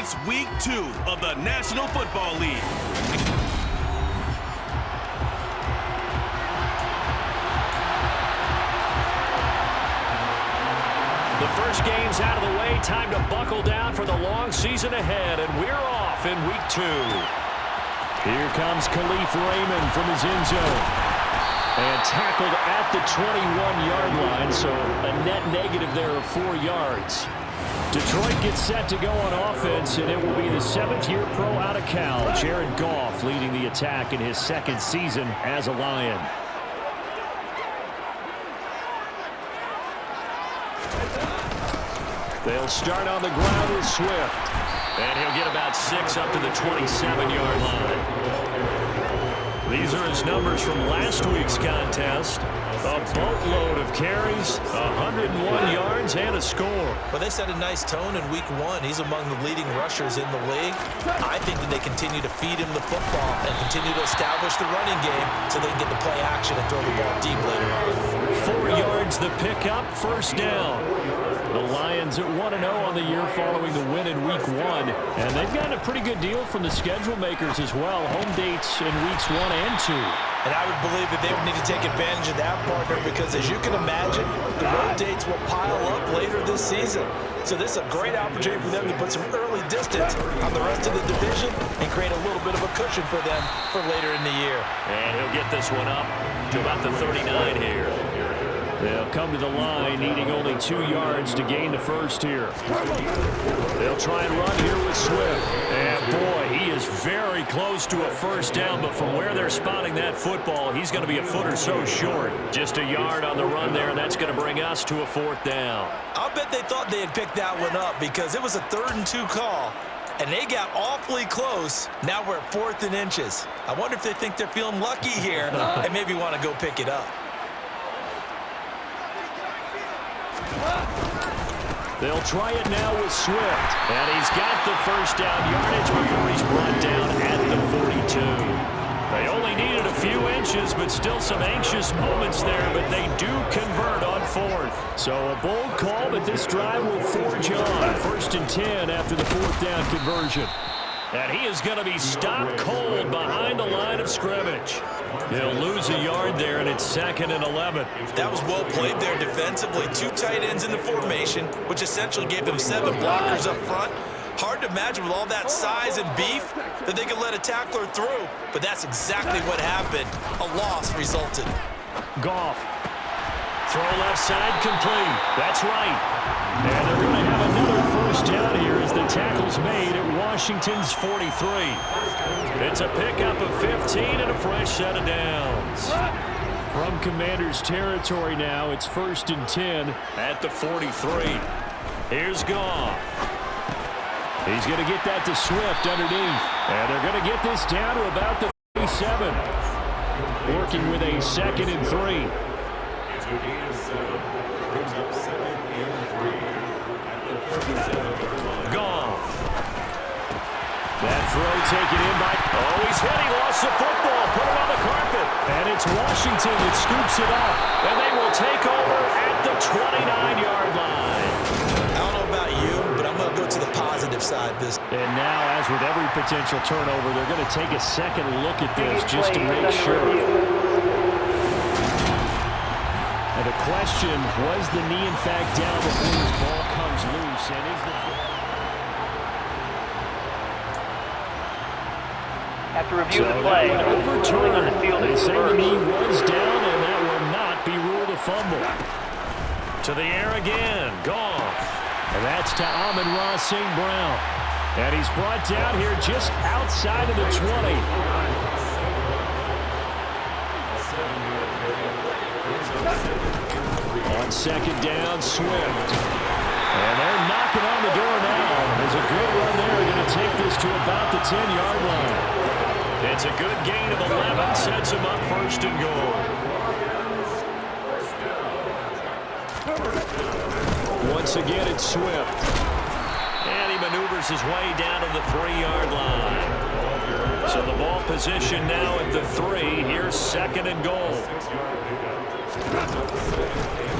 is Week 2 of the National Football League. The first game's out of the way. Time to buckle down for the long season ahead, and we're off in Week 2. Here comes Khalif Raymond from his end zone. And tackled at the 21-yard line, so a net negative there of 4 yards. Detroit gets set to go on offense, and it will be the 7th-year pro out of Cal, Jared Goff, leading the attack in his 2nd season as a Lion. They'll start on the ground with Swift. And he'll get about 6 up to the 27-yard line. These are his numbers from last week's contest. A boatload of carries, 101 yards, and a score. Well, they set a nice tone in Week 1. He's among the leading rushers in the league. I think that they continue to feed him the football and continue to establish the running game so they can get the play action and throw the ball deep later on. 4 yards the pickup, first down. The Lions at 1-0 on the year following the win in Week 1. And they've gotten a pretty good deal from the schedule makers as well. Home dates in Weeks 1 and 2. And I would believe that they would need to take advantage of that, partner, because as you can imagine, the road dates will pile up later this season. So this is a great opportunity for them to put some early distance on the rest of the division and create a little bit of a cushion for them for later in the year. And he'll get this one up to about the 39 here. They'll come to the line needing only 2 yards to gain the first here. They'll try and run here with Swift. And boy, he is very close to a first down, but from where they're spotting that football, he's going to be a foot or so short. Just a yard on the run there, and that's going to bring us to a 4th down. I'll bet they thought they had picked that one up because it was a 3rd and 2 call. And they got awfully close. Now we're at 4th and inches. I wonder if they think they're feeling lucky here and maybe want to go pick it up. They'll try it now with Swift. And he's got the first down yardage before he's brought down at the 42. They only needed a few inches, but still some anxious moments there, but they do convert on 4th. So a bold call, but this drive will forge on. 1st and 10 after the 4th down conversion. And he is going to be stopped cold behind the line of scrimmage. They'll lose a yard there, and it's 2nd and 11. That was well played there defensively. 2 tight ends in the formation, which essentially gave them 7 blockers up front. Hard to imagine with all that size and beef that they could let a tackler through, but that's exactly what happened. A loss resulted. Goff. Throw left side complete. That's right. And they're going to have another first down here as the tackle's made at Washington's 43. It's a pickup of 15 and a fresh set of downs. From Commanders territory now, it's 1st and 10 at the 43. Here's Goff. He's going to get that to Swift underneath. And they're going to get this down to about the 37. Working with a 2nd and 3. Goff. That throw taken in by... Oh, he's hit. He lost the football. Put it on the carpet. And it's Washington that scoops it up. And they will take over at the 29-yard line. I don't know about you, but I'm going to go to the positive side this. And now, as with every potential turnover, they're going to take a second look at this just to make sure. And the question, was the knee in fact down before this ball comes loose? And is the... After review of the play, overturned on the field they is say the reversed. knee was down, and that will not be ruled a fumble. To the air again, Goff. And that's to Amon-Ra St. Brown. And he's brought down here just outside of the 20. On 2nd down, Swift. And they're knocking on the door now. There's a good run there. Going to take this to about the 10-yard line. It's a good gain of 11. Sets him up 1st and goal. Once again, it's Swift. And he maneuvers his way down to the 3-yard line. So the ball position now at the 3. Here's 2nd and goal.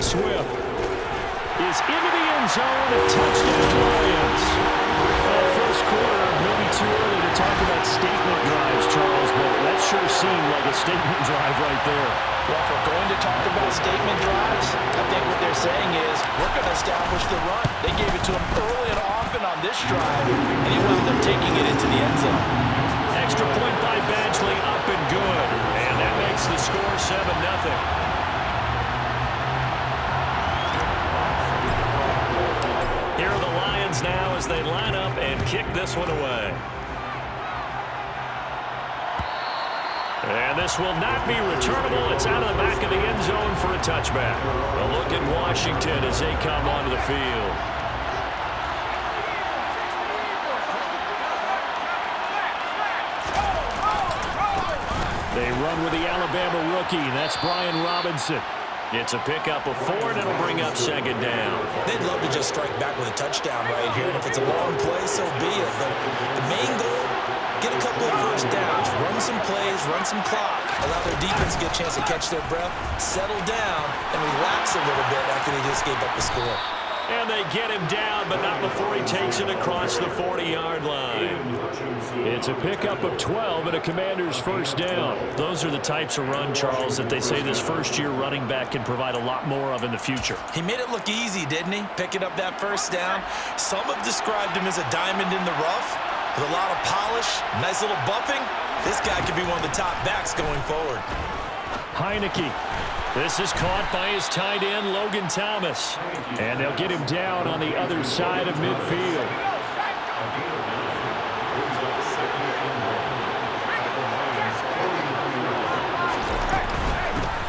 Swift is into the end zone. A touchdown, Lions. First quarter seemed like a statement drive right there. Well, if we're going to talk about statement drives, I think what they're saying is we're going to establish the run. They gave it to him early and often on this drive, and he wound up taking it into the end zone. Extra point by Badgley, up and good. And that makes the score 7-0. Here are the Lions now as they line up and kick this one away. And this will not be returnable. It's out of the back of the end zone for a touchback. A look at Washington as they come onto the field. They run with the Alabama rookie. That's Brian Robinson. It's a pickup of 4, and it'll bring up second down. They'd love to just strike back with a touchdown right here, and if it's a long play, so be it. But the main goal, get a couple of first downs, run some plays, run some clock, allow their defense to get a chance to catch their breath, settle down, and relax a little bit after they just gave up the score. And they get him down, but not before he takes it across the 40-yard line. It's a pickup of 12 and a Commander's first down. Those are the types of run, Charles, that they say this first-year running back can provide a lot more of in the future. He made it look easy, didn't he? Picking up that first down. Some have described him as a diamond in the rough with a lot of polish, nice little bumping. This guy could be one of the top backs going forward. Heineke. This is caught by his tight end, Logan Thomas. And they'll get him down on the other side of midfield.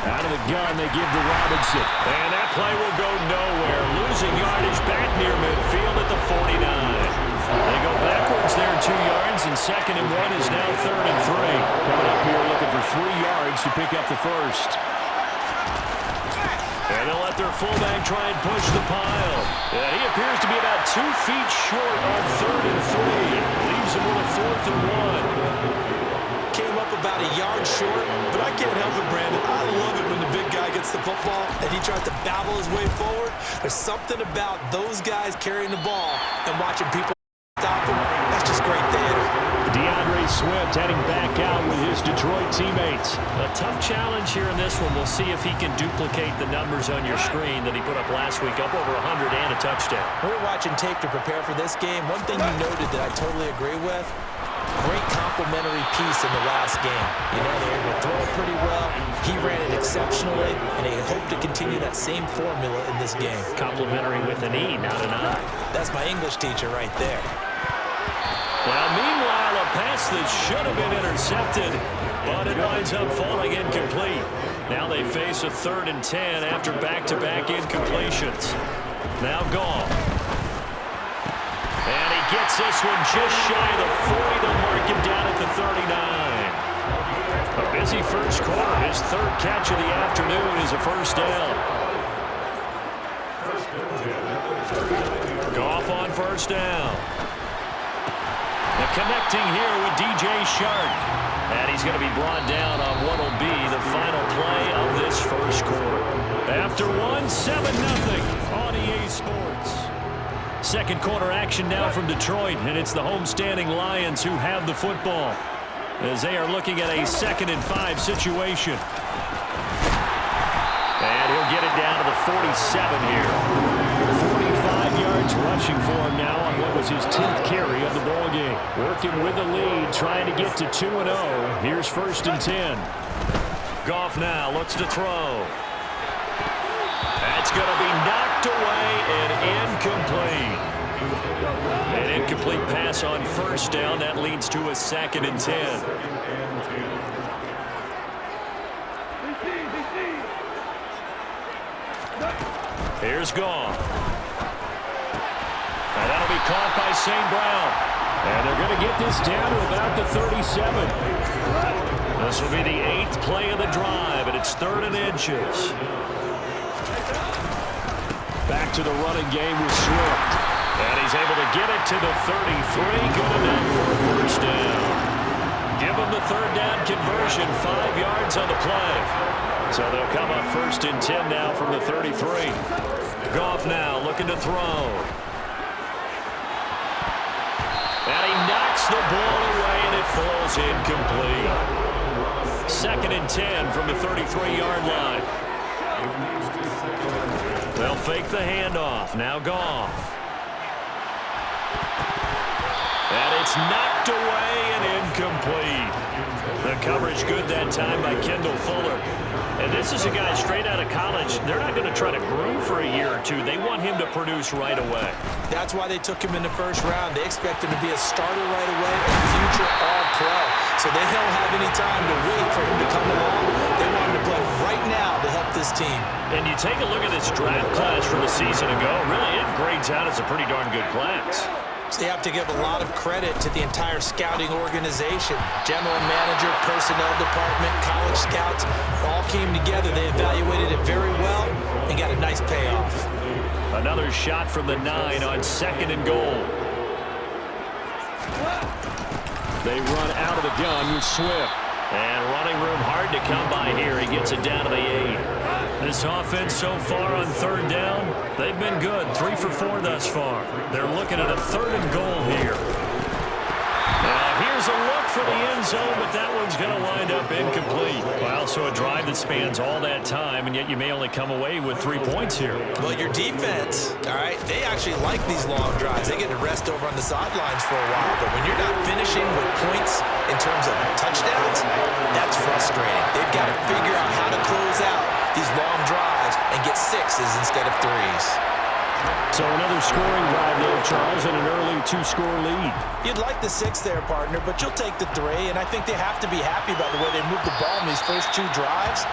Out of the gun, they give to Robinson. And that play will go nowhere. Losing yardage back near midfield at the 49. They go backwards there 2 yards, and 2nd and 1 is now 3rd and 3. Coming up here looking for 3 yards to pick up the first. And they'll let their fullback try and push the pile. And he appears to be about 2 feet short on 3rd and 3. Leaves him with a 4th and 1. Came up about a yard short, but I can't help it, Brandon. I love it when the big guy gets the football and he tries to babble his way forward. There's something about those guys carrying the ball and watching people stop him. That's just great theater. DeAndre Swift heading back out with his Detroit teammates. A tough challenge here in this one. We'll see if he can duplicate the numbers on your screen that he put up last week, up over 100 and a touchdown. We're watching tape to prepare for this game. One thing you noted that I totally agree with, great complimentary piece in the last game. You know, they were able to throw it pretty well. He ran it exceptionally, and they hope to continue that same formula in this game. Complimentary with an E, not an I. That's my English teacher right there. Well, meanwhile, a pass that should have been intercepted, but it winds up falling incomplete. Now they face a 3rd and 10 after back-to-back incompletions. Now Goff. And he gets this one just shy of the 40. They'll mark him down at the 39. A busy first quarter. His 3rd catch of the afternoon is a first down. Goff on first down. Connecting here with DJ Shark. And he's going to be brought down on what will be the final play of this first quarter. After 7-0 on EA Sports. Second quarter action now from Detroit, and it's the homestanding Lions who have the football as they are looking at a 2nd and 5 situation. And he'll get it down to the 47 here. 45 yards rushing for him now on what was his 10th carry of the ball game. Working with the lead, trying to get to 2-0. Here's 1st and 10. Goff now looks to throw. That's going to be knocked away and incomplete. An incomplete pass on first down. That leads to a 2nd and 10. Here's Goff. And that'll be caught by St. Brown. And they're going to get this down to about the 37. This will be the 8th play of the drive, and it's 3rd and inches. Back to the running game with Swift. And he's able to get it to the 33. Good enough for a first down. Give him the 3rd down conversion, 5 yards on the play. So they'll come up 1st and 10 now from the 33. Goff now looking to throw. And he knocks the ball away, and it falls incomplete. 2nd and 10 from the 33-yard line. They'll fake the handoff. Now Goff. And it's knocked away and incomplete. The coverage good that time by Kendall Fuller. And this is a guy straight out of college. They're not going to try to groom for a year or two. They want him to produce right away. That's why they took him in the first round. They expect him to be a starter right away and a future all-pro. So they don't have any time to wait for him to come along. They want him to play right now to help this team. And you take a look at this draft class from a season ago. Really, it grades out as a pretty darn good class. So you have to give a lot of credit to the entire scouting organization. General manager, personnel department, college scouts, all came together. They evaluated it very well and got a nice payoff. Another shot from the 9 on 2nd and goal. They run out of the gun with Swift. And running room hard to come by here. He gets it down to the 8. This offense so far on 3rd down, they've been good. 3 for 4 thus far. They're looking at a 3rd and goal here. Here's a look for the end zone, but that one's going to wind up incomplete. Well, so a drive that spans all that time, and yet you may only come away with 3 points here. Well, your defense, all right, they actually like these long drives. They get to rest over on the sidelines for a while, but when you're not finishing with points in terms of touchdowns, that's frustrating. They've got to figure out how to close out these long drives and get 6s instead of 3s. So another scoring drive there, Charles, and an early 2-score lead. You'd like the 6 there, partner, but you'll take the 3, and I think they have to be happy about the way they moved the ball in these first 2 drives.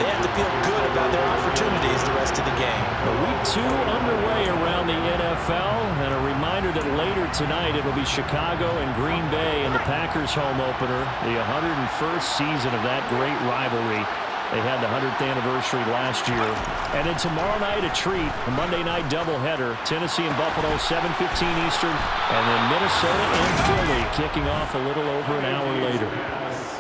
They have to feel good about their opportunities the rest of the game. Week 2 underway around the NFL, and a reminder that later tonight it will be Chicago and Green Bay in the Packers home opener, the 101st season of that great rivalry. They had the 100th anniversary last year. And then tomorrow night, a treat, a Monday night doubleheader. Tennessee and Buffalo, 7:15 Eastern. And then Minnesota and Philly kicking off a little over an hour later.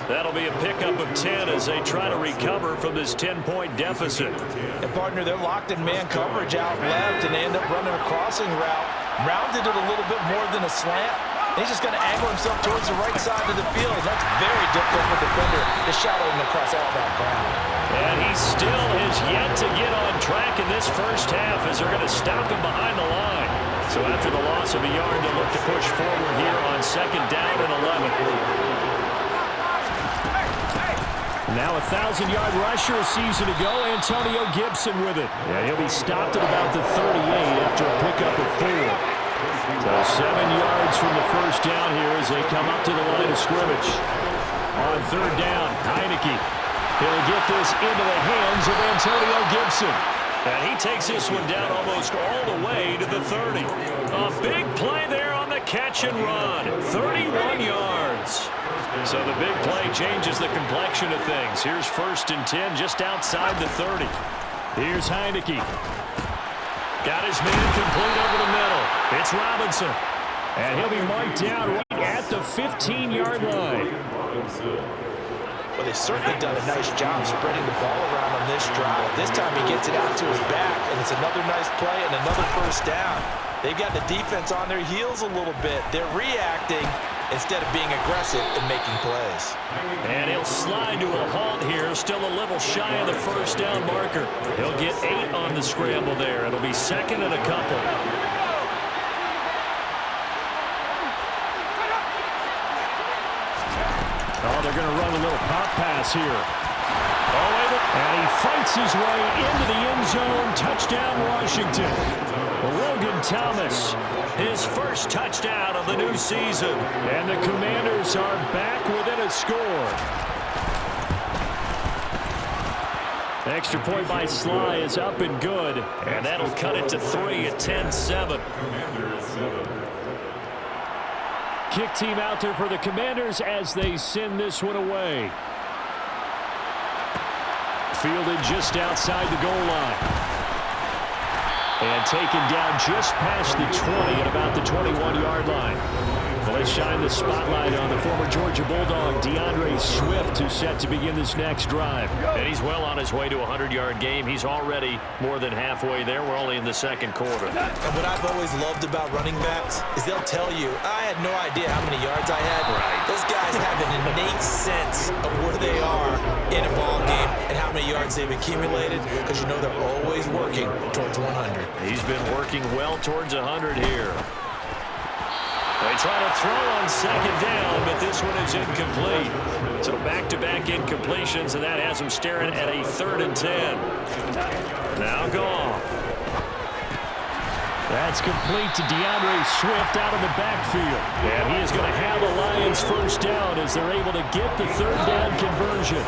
That'll be a pickup of 10 as they try to recover from this 10-point deficit. And, partner, they're locked in man coverage out left, and they end up running a crossing route. Rounded it a little bit more than a slant. He's just going to angle himself towards the right side of the field. That's very difficult for the defender to shadow him across all that ground. And he still has yet to get on track in this first half as they're going to stop him behind the line. So after the loss of a yard, they'll look to push forward here on 2nd down and 11. Now a 1,000-yard rusher a season ago, Antonio Gibson with it. Yeah, he'll be stopped at about the 38 after a pickup of 4. So 7 yards from the first down here as they come up to the line of scrimmage. On 3rd down, Heineke. He'll get this into the hands of Antonio Gibson. And he takes this one down almost all the way to the 30. A big play there on the catch and run. 31 yards. So the big play changes the complexion of things. Here's 1st and 10 just outside the 30. Here's Heineke. Got his man complete over the middle. It's Robinson. And he'll be marked down right at the 15-yard line. Well, they've certainly done a nice job spreading the ball around on this drive. This time he gets it out to his back, and it's another nice play and another first down. They've got the defense on their heels a little bit. They're reacting instead of being aggressive and making plays. And he'll slide to a halt here, still a little shy of the first down marker. He'll get 8 on the scramble there. It'll be 2nd and a couple. Oh, they're going to run a little pop pass here. And he fights his way into the end zone. Touchdown, Washington. Logan Thomas, his first touchdown of the new season. And the Commanders are back within a score. Extra point by Sly is up and good. And that'll cut it to 3 at 10-7. Kick team out there for the Commanders as they send this one away. Fielded just outside the goal line. And taken down just past the 20 at about the 21-yard line. Well, let's shine the spotlight on the former Georgia Bulldog, DeAndre Swift, who's set to begin this next drive. And he's well on his way to a 100-yard game. He's already more than halfway there. We're only in the second quarter. And what I've always loved about running backs is they'll tell you, I had no idea how many yards I had. Right. Those guys have an innate sense of where they are in a ball game and how many yards they've accumulated, because you know they're always working towards 100. He's been working well towards 100 here. They try to throw on second down, but this one is incomplete. So back-to-back incompletions, and that has them staring at a 3rd and 10. Now Goff. That's complete to DeAndre Swift out of the backfield. And he is going to have the Lions first down as they're able to get the 3rd down conversion.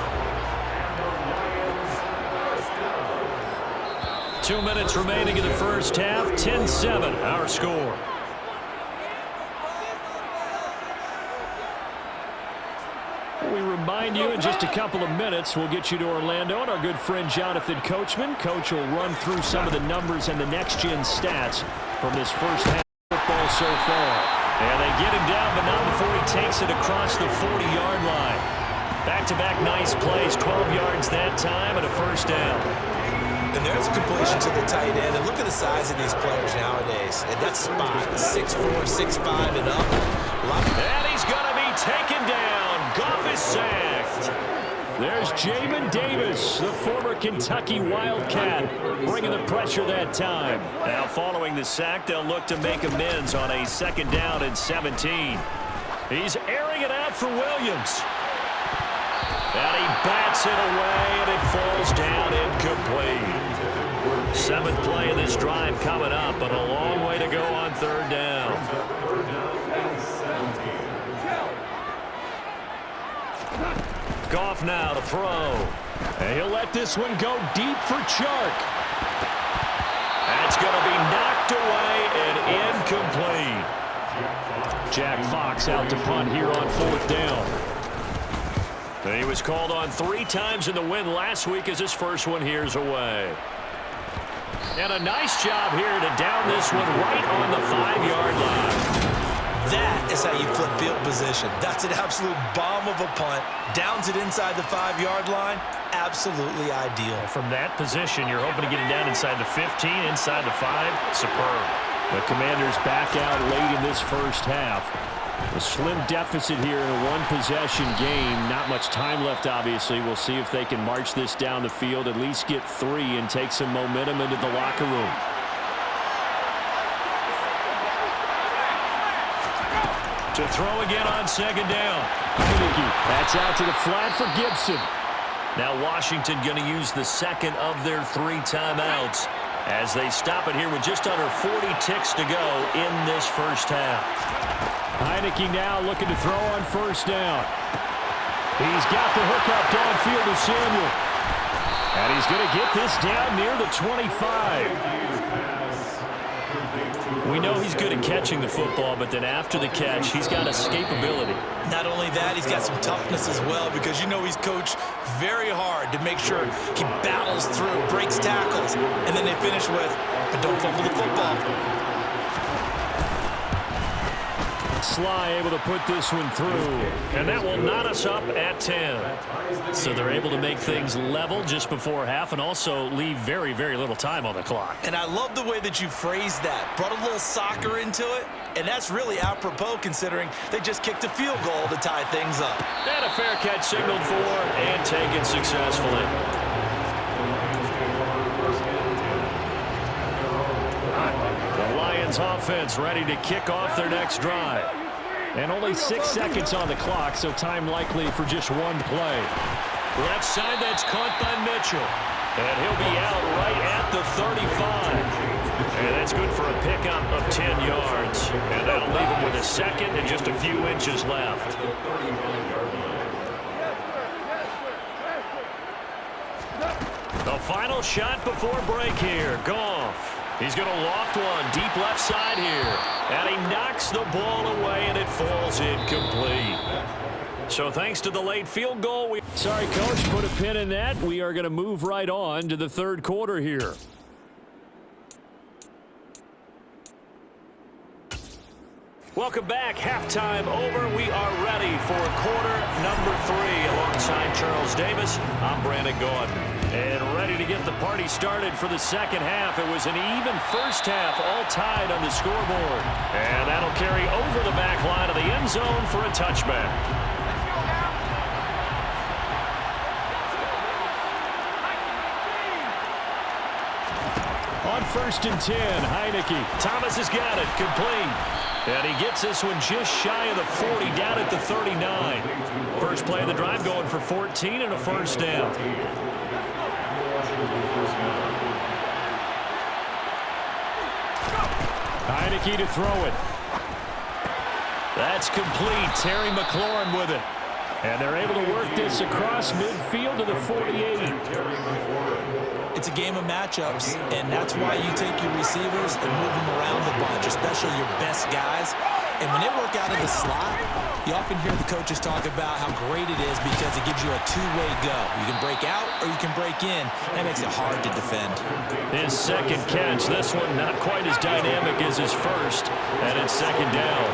2 minutes remaining in the first half. 10-7, our score. We remind you in just a couple of minutes we'll get you to Orlando and our good friend Jonathan Coachman. Coach will run through some of the numbers and the next-gen stats from this first half of football so far. And they get him down, but not before he takes it across the 40-yard line. Back-to-back nice plays, 12 yards that time, and a first down. And there's a completion to the tight end. And look at the size of these players nowadays. And that's spot 6'4", 6'5", and up. And he's going to be taken down. Goff is sacked. There's Jamin Davis, the former Kentucky Wildcat, bringing the pressure that time. Now following the sack, they'll look to make amends on a 2nd down and 17. He's airing it out for Williams. And he bats it away, and it falls down incomplete. 7th play of this drive coming up, but a long way to go on 3rd down. Goff now to throw. And he'll let this one go deep for Chark. That's going to be knocked away and incomplete. Jack Fox out to punt here on 4th down. And he was called on 3 times in the win last week as his first one here's away. And a nice job here to down this one right on the 5-yard line. That is how you flip field position. That's an absolute bomb of a punt. Downs it inside the 5-yard line. Absolutely ideal. From that position, you're hoping to get it down inside the 15, inside the 5. Superb. The Commanders back out late in this first half. A slim deficit here in a 1-possession game. Not much time left, obviously. We'll see if they can march this down the field, at least get 3 and take some momentum into the locker room. To throw again on 2nd down. That's out to the flat for Gibson. Now Washington going to use the 2nd of their 3 timeouts as they stop it here with just under 40 ticks to go in this first half. Heineke now looking to throw on 1st down. He's got the hookup downfield to Samuel. And he's going to get this down near the 25. We know he's good at catching the football, but then after the catch, he's got escapability. Not only that, he's got some toughness as well, because you know he's coached very hard to make sure he battles through, breaks tackles, and then they finish with, but don't fumble the football. Sly able to put this one through, and that will knot us up at 10. So they're able to make things level just before half and also leave very, very little time on the clock. And I love the way that you phrased that. Brought a little soccer into it, and that's really apropos considering they just kicked a field goal to tie things up. And a fair catch signaled for and taken successfully. The Lions offense ready to kick off their next drive. And only 6 seconds on the clock, so time likely for just 1 play. Left side, that's caught by Mitchell. And he'll be out right at the 35. And that's good for a pickup of 10 yards. And that'll leave him with a 2nd and just a few inches left. The final shot before break here. Goff. He's going to loft one deep left side here. And he knocks the ball away, and it falls incomplete. So thanks to the late field goal. Sorry, Coach, put a pin in that. We are going to move right on to the 3rd quarter here. Welcome back. Halftime over. We are ready for quarter number 3 alongside Charles Davis. I'm Brandon Gaudin. And ready to get the party started for the second half. It was an even first half, all tied on the scoreboard. And that'll carry over the back line of the end zone for a touchback. first and 10. Heineke. Thomas has got it. Complete. And he gets this one just shy of the 40, down at the 39. First play of the drive going for 14 and a first down. Heineke to throw it. That's complete. Terry McLaurin with it. And they're able to work this across midfield to the 48. It's a game of matchups, and that's why you take your receivers and move them around the bunch, especially your best guys. And when they work out of the slot, you often hear the coaches talk about how great it is because it gives you a two-way go. You can break out or you can break in. That makes it hard to defend. His second catch, this one not quite as dynamic as his first, and it's second down.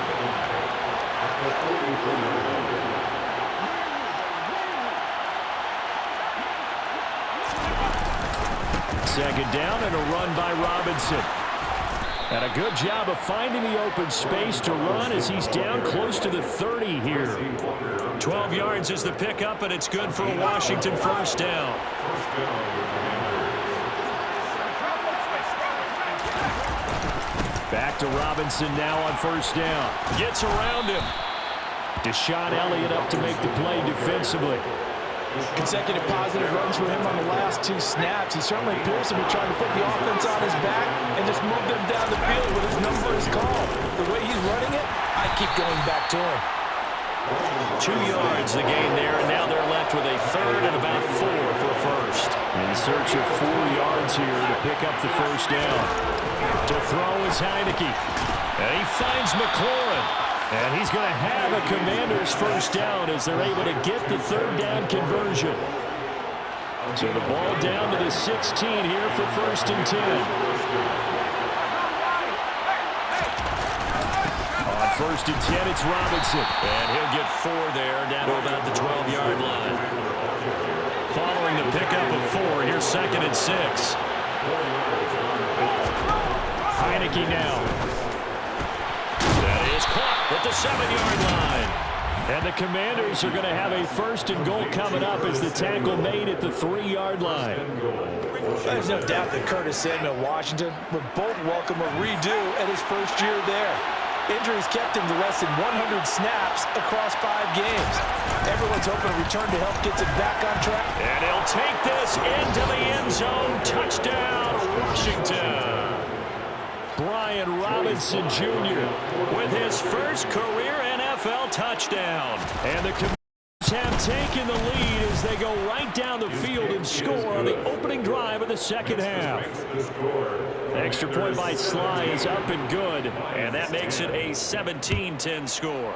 Second down and a run by Robinson. And a good job of finding the open space to run as he's down close to the 30 here. 12 yards is the pickup, and it's good for a Washington first down. Back to Robinson now on first down. Gets around him. Deshaun Elliott up to make the play defensively. Consecutive positive runs for him on the last two snaps. He certainly appears to be trying to put the offense on his back and just move them down the field when his number is called. The way he's running it, I keep going back to him. 2 yards the gain there, and now they're left with a third and about 4 for a first. In search of 4 yards here to pick up the first down. To throw is Heineke. And he finds McLaurin. And he's going to have a Commanders first down as they're able to get the third down conversion. So the ball down to the 16 here for first and 10. On first and 10, it's Robinson. And he'll get 4 there, down to about the 12-yard line. Following the pickup of 4, here's second and 6. Heineke now. That is caught at the 7-yard line. And the Commanders are going to have a first and goal coming up as the tackle made at the 3-yard line. There's no doubt that Curtis Samuel Washington would both welcome a redo at his first year there. Injuries kept him to less than 100 snaps across 5 games. Everyone's hoping a return to health gets it back on track. And he'll take this into the end zone. Touchdown, Washington. Brian Robinson Jr. with his first career NFL touchdown. And the Commanders have taken the lead as they go right down the field and score on the opening drive of the second half. The extra point by Sly is up and good, and that makes it a 17-10 score.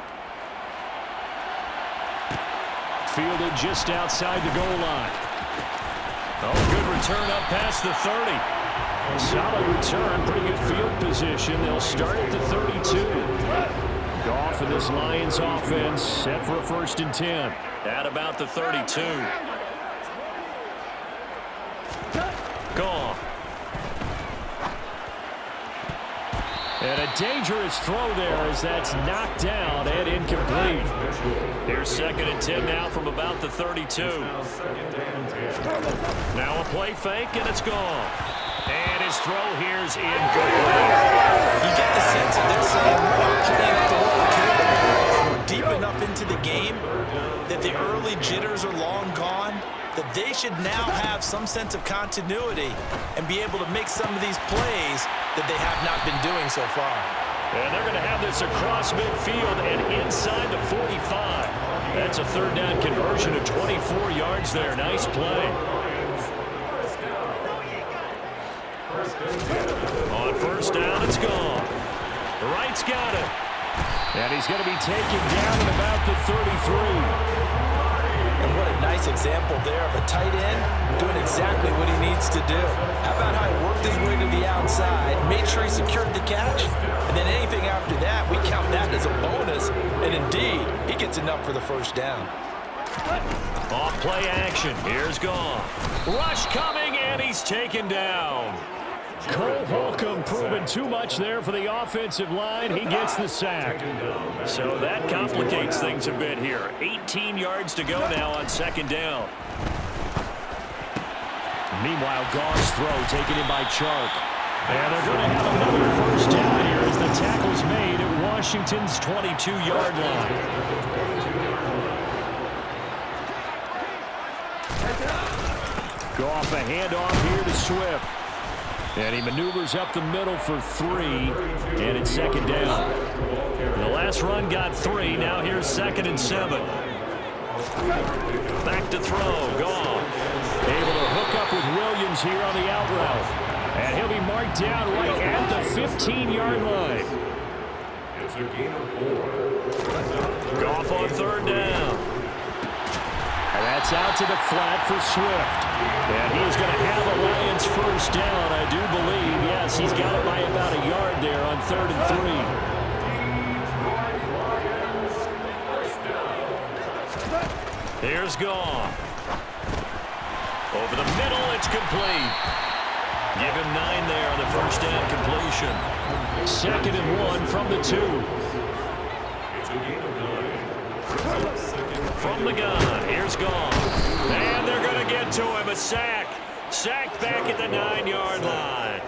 Fielded just outside the goal line. Oh, good return up past the 30. Solid return, pretty good field position. They'll start at the 32. Goff and this Lions offense set for a first and 10. At about the 32. Goff. And a dangerous throw there as that's knocked down and incomplete. Here's second and 10 now from about the 32. Now a play fake, and it's gone. And his throw here's incomplete. You get the sense that they're saying we're not playing up to what we're capable. We're deep enough into the game that the early jitters are long gone, that they should now have some sense of continuity and be able to make some of these plays that they have not been doing so far. And they're going to have this across midfield and inside the 45. That's a third down conversion of 24 yards there. Nice play. On first down, it's gone. Wright's got it. And he's going to be taken down at about the 33. And what a nice example there of a tight end doing exactly what he needs to do. How about how he worked his way to the outside, made sure he secured the catch, and then anything after that, we count that as a bonus. And indeed, he gets enough for the first down. Off play action. Here's Goff. Rush coming, and he's taken down. Cole Holcomb proving too much there for the offensive line. He gets the sack. So that complicates things a bit here. 18 yards to go now on second down. Meanwhile, Goff's throw taken in by Chark. And they're going to have another first down here as the tackle's made at Washington's 22-yard line. Goff a handoff here to Swift. And he maneuvers up the middle for 3, and it's second down. The last run got 3. Now here's 2nd and 7. Back to throw. Goff able to hook up with Williams here on the out route. And he'll be marked down right at the 15-yard line. It's a gain of 4. Goff on 3rd down. And that's out to the flat for Swift. And he's going to have a Lions first down, I do believe. Yes, he's got it by about a yard there on 3rd and 3. Here's Goff. Over the middle, it's complete. Give him 9 there on the first down completion. 2nd and 1 from the 2. It's a gain of 9. From the gun, here's Goff. And they're going to get to him, a sack. Sacked back at the 9-yard line.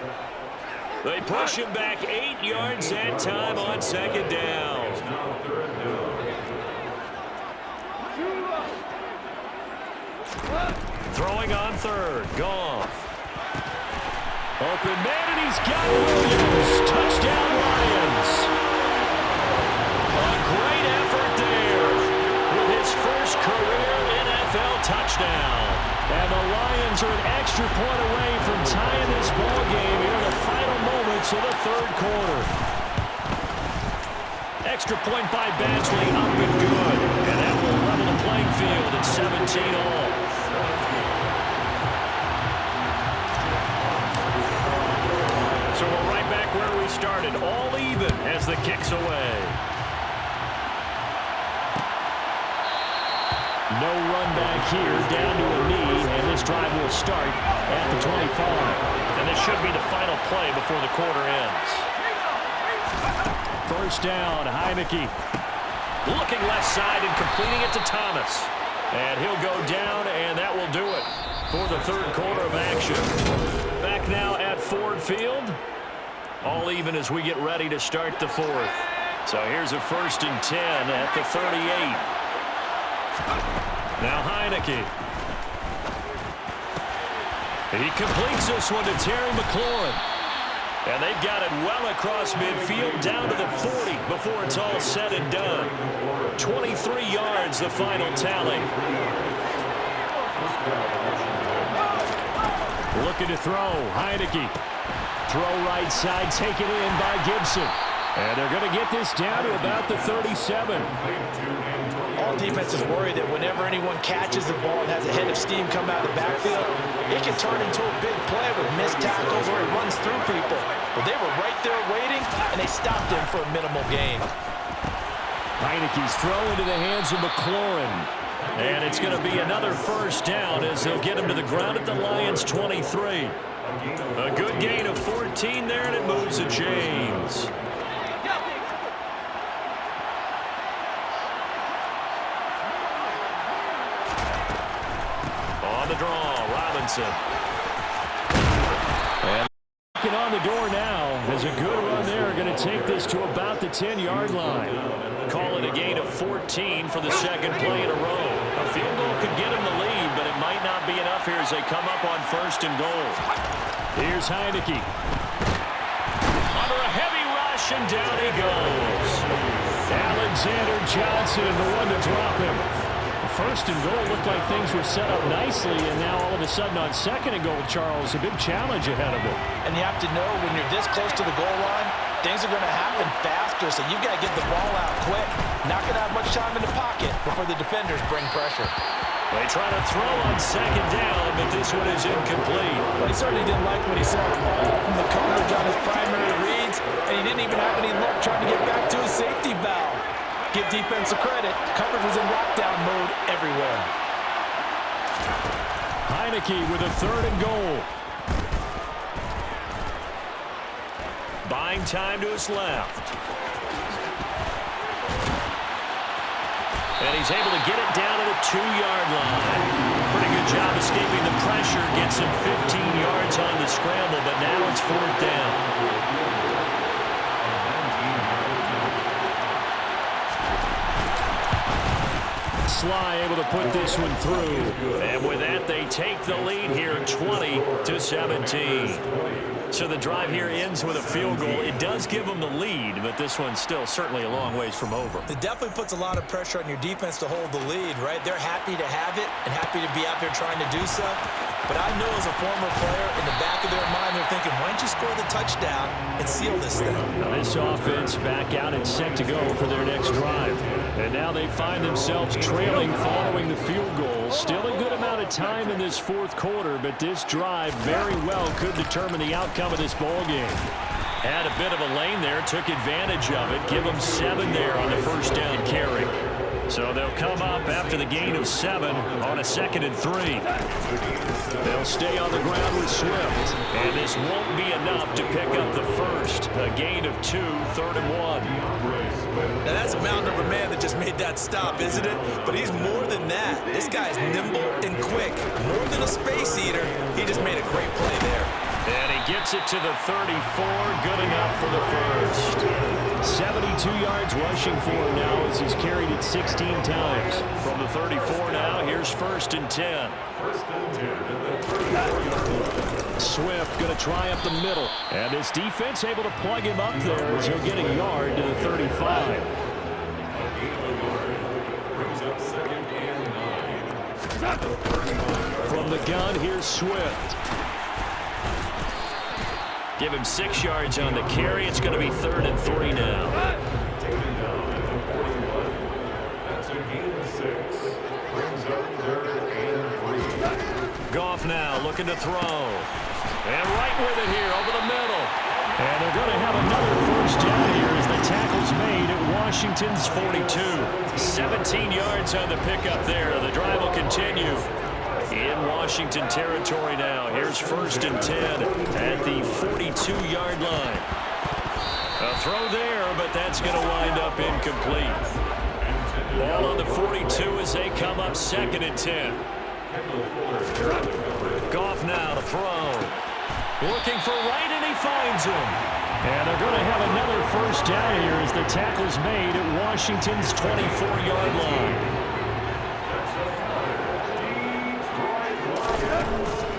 They push him back 8 yards that time on 2nd down. Throwing on 3rd, Goff. Open man, and he's got Williams. Touchdown, Lions. A great effort there with his first career NFL touchdown. And the Lions are an extra point away from tying this ball game here in the final moments of the 3rd quarter. Extra point by Badgley, up and good. And that will level the playing field at 17 all. So we're right back where we started, all even as the kick's away. No run back here, down to a knee, and this drive will start at the 25. And this should be the final play before the quarter ends. First down, Heineke. Looking left side and completing it to Thomas. And he'll go down, and that will do it for the 3rd quarter of action. Back now at Ford Field. All even as we get ready to start the 4th. So here's a 1st and 10 at the 38. Now Heineke. He completes this one to Terry McLaurin. And they've got it well across midfield down to the 40 before it's all said and done. 23 yards the final tally. Looking to throw, Heineke. Throw right side, taken in by Gibson. And they're going to get this down to about the 37. All defenses worry that whenever anyone catches the ball and has a head of steam come out of the backfield, it can turn into a big play with missed tackles or he runs through people. But they were right there waiting, and they stopped him for a minimal gain. Heineke's throw into the hands of McLaurin. And it's going to be another first down as they'll get him to the ground at the Lions' 23. A good gain of 14 there, and it moves the chains. On the draw, Robinson. And knocking on the door now has a good run there. Going to take this to about the 10-yard line. Call it a gain of 14 for the 2nd play in a row. A field goal could get him the lead, but it might not be enough here as they come up on 1st and goal. Here's Heineke. Under a heavy rush, and down he goes. Alexander Johnson, the one to drop him. 1st and goal looked like things were set up nicely, and now all of a sudden on 2nd and goal, Charles, a big challenge ahead of them. And you have to know when you're this close to the goal line, things are going to happen faster, so you've got to get the ball out quick. Not going to have much time in the pocket before the defenders bring pressure. They try to throw on 2nd down, but this one is incomplete. Well, he certainly didn't like what he saw all from the coverage on his primary reads, and he didn't even have any luck trying to get back to his safety valve. Give defense a credit. Coverage was in lockdown mode everywhere. Heineke with a 3rd and goal. Buying time to his left. And he's able to get it down to the 2-yard line. Pretty good good job escaping the pressure. Gets him 15 yards on the scramble, but now it's 4th down. Sly able to put this one through. And with that, they take the lead here, 20-17. So the drive here ends with a field goal. It does give them the lead, but this one's still certainly a long ways from over. It definitely puts a lot of pressure on your defense to hold the lead, right? They're happy to have it and happy to be out there trying to do so. But I know as a former player, in the back of their mind, they're thinking, why don't you score the touchdown and seal this thing? Now this offense back out and set to go for their next drive. And now they find themselves trailing following the field goal. Still a good amount of time in this 4th quarter, but this drive very well could determine the outcome of this ball game. Had a bit of a lane there, took advantage of it. Give them 7 there on the 1st down carry. So they'll come up after the gain of 7 on a 2nd and 3. They'll stay on the ground with Swift. And this won't be enough to pick up the first. A gain of 2, 3rd and 1. Now that's a mountain of a man that just made that stop, isn't it? But he's more than that. This guy's nimble and quick. More than a space eater. He just made a great play there. And he gets it to the 34. Good enough for the first. 72 yards rushing for him now as he's carried it 16 times. From the 34 now, here's 1st and 10. Swift going to try up the middle. And his defense able to plug him up there as he'll get a yard to the 35. From the gun, here's Swift. Give him 6 yards on the carry. It's going to be 3rd and 3 now. That's a gain of 6. Brings up 3rd and 3. Goff now looking to throw. And right with it here over the middle. And they're going to have another 1st down here as the tackle's made at Washington's 42. 17 yards on the pickup there. The drive will continue. In Washington territory now. Here's 1st and 10 at the 42-yard line. A throw there, but that's going to wind up incomplete. Ball on the 42 as they come up 2nd and 10. Goff now to throw. Looking for right, and he finds him. And they're going to have another 1st down here as the tackle's made at Washington's 24-yard line.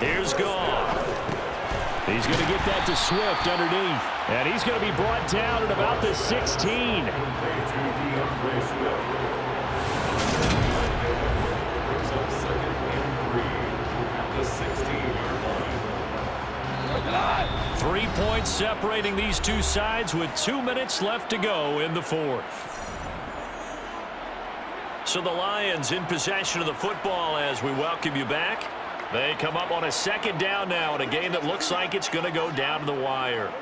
Here's Goff. He's going to get that to Swift underneath. And he's going to be brought down at about the 16. The 3 points separating these two sides with 2 minutes left to go in the 4th. So the Lions in possession of the football as we welcome you back. They come up on a 2nd down now in a game that looks like it's going to go down to the wire.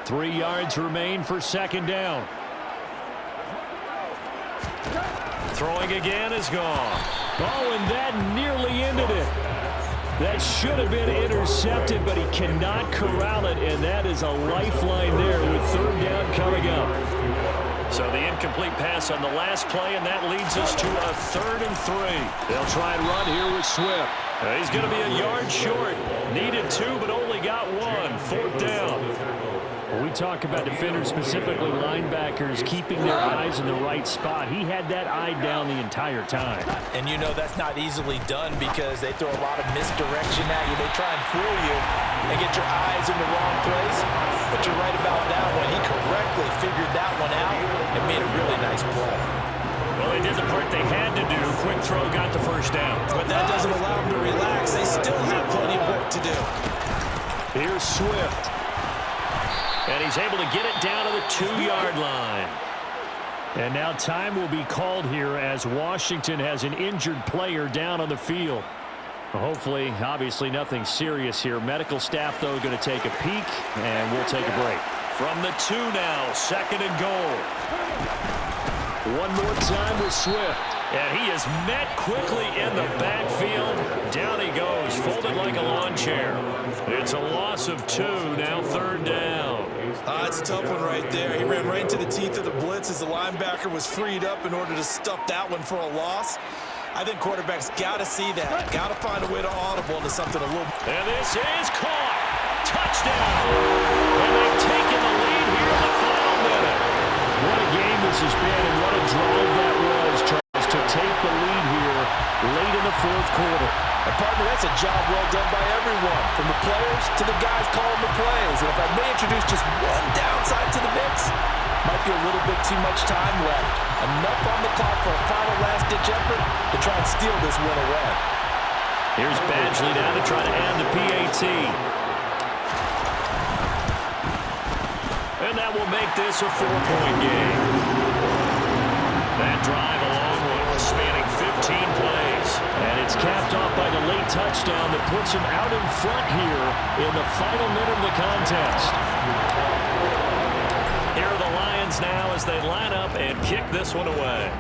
3 yards remain for 2nd down. Throwing again is gone. Oh, and that nearly ended it. That should have been intercepted, but he cannot corral it, and that is a lifeline there with 3rd down coming up. So the incomplete pass on the last play, and that leads us to a 3rd and 3. They'll try and run here with Swift. He's going to be a yard short. Needed 2, but only got 1. 4th down. When we talk about defenders, specifically linebackers, keeping their eyes in the right spot, he had that eye down the entire time. And you know that's not easily done because they throw a lot of misdirection at you. They try and fool you and get your eyes in the wrong place. But you're right about that one. He correctly figured that one out and made a really nice play. Well, they did the part they had to do. Quick throw got the 1st down. But that doesn't allow them to relax. They still have plenty of work to do. Here's Swift. And he's able to get it down to the 2-yard line. And now time will be called here as Washington has an injured player down on the field. Hopefully, obviously nothing serious here. Medical staff, though, going to take a peek, and we'll take a break. From the 2 now, 2nd and goal. One more time with Swift. And he is met quickly in the backfield. Down he goes, folded like a lawn chair. It's a loss of 2, now 3rd down. It's a tough one right there. He ran right into the teeth of the blitz as the linebacker was freed up in order to stuff that one for a loss. I think quarterbacks got to see that. Got to find a way to audible into something a little... And this is caught. Touchdown. And they've taken the lead here in the final minute. What a game this has been, and what a drive that was, Charles, to take the lead here late in the fourth quarter. And partner, that's a job well done by everyone, from the players to the guys calling the plays. And if I may introduce just one downside to the mix, might be a little bit too much time left. Enough on the clock for a final last-ditch effort to try and steal this win away. Here's Badgley now to try to add the PAT. And that will make this a 4-point game. That drive along with spanning 15 plays. And it's capped off by the late touchdown that puts him out in front here in the final minute of the contest. Here are the Lions now as they line up and kick this one away.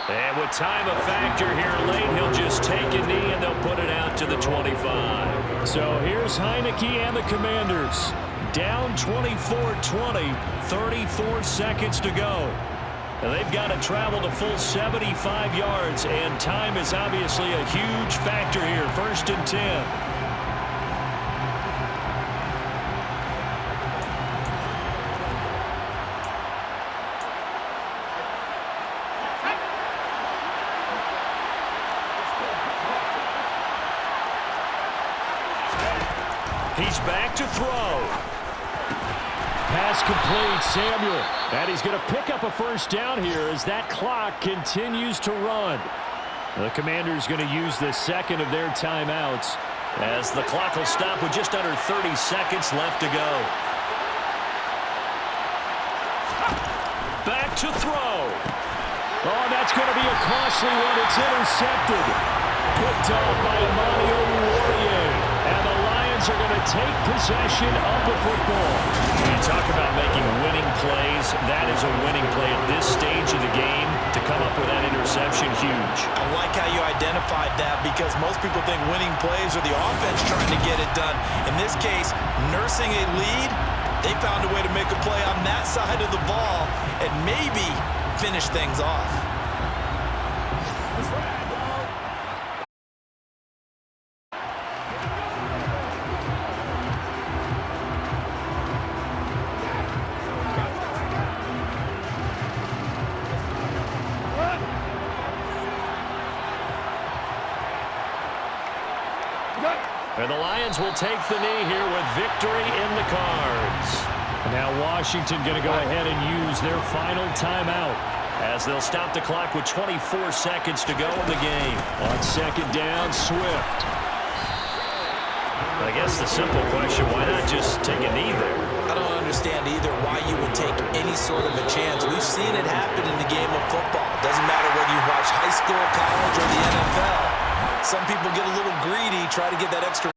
And with time a factor here late, he'll just take a knee and they'll put it out to the 25. So here's Heineke and the Commanders. Down 24-20, 34 seconds to go. And they've got to travel the full 75 yards, and time is obviously a huge factor here. 1st and 10. He's back to throw. Pass complete, Samuel. And he's going to pick up a first down here as that clock continues to run. The Commanders going to use the second of their timeouts as the clock will stop with just under 30 seconds left to go. Back to throw. Oh, that's going to be a costly one. It's intercepted. Picked off by Amani Oruwariye. And the Lions are going to take possession of the football. You talk about making winning plays. That is a winning play at this stage of the game. To come up with that interception, huge. I like how you identified that, because most people think winning plays are the offense trying to get it done. In this case, nursing a lead, they found a way to make a play on that side of the ball and maybe finish things off. And the Lions will take the knee here with victory in the cards. And now Washington going to go ahead and use their final timeout as they'll stop the clock with 24 seconds to go in the game. On 2nd down, Swift. I guess the simple question, why not just take a knee there? I don't understand either why you would take any sort of a chance. We've seen it happen in the game of football. Doesn't matter whether you watch high school, college, or the NFL. Some people get a little greedy, try to get that extra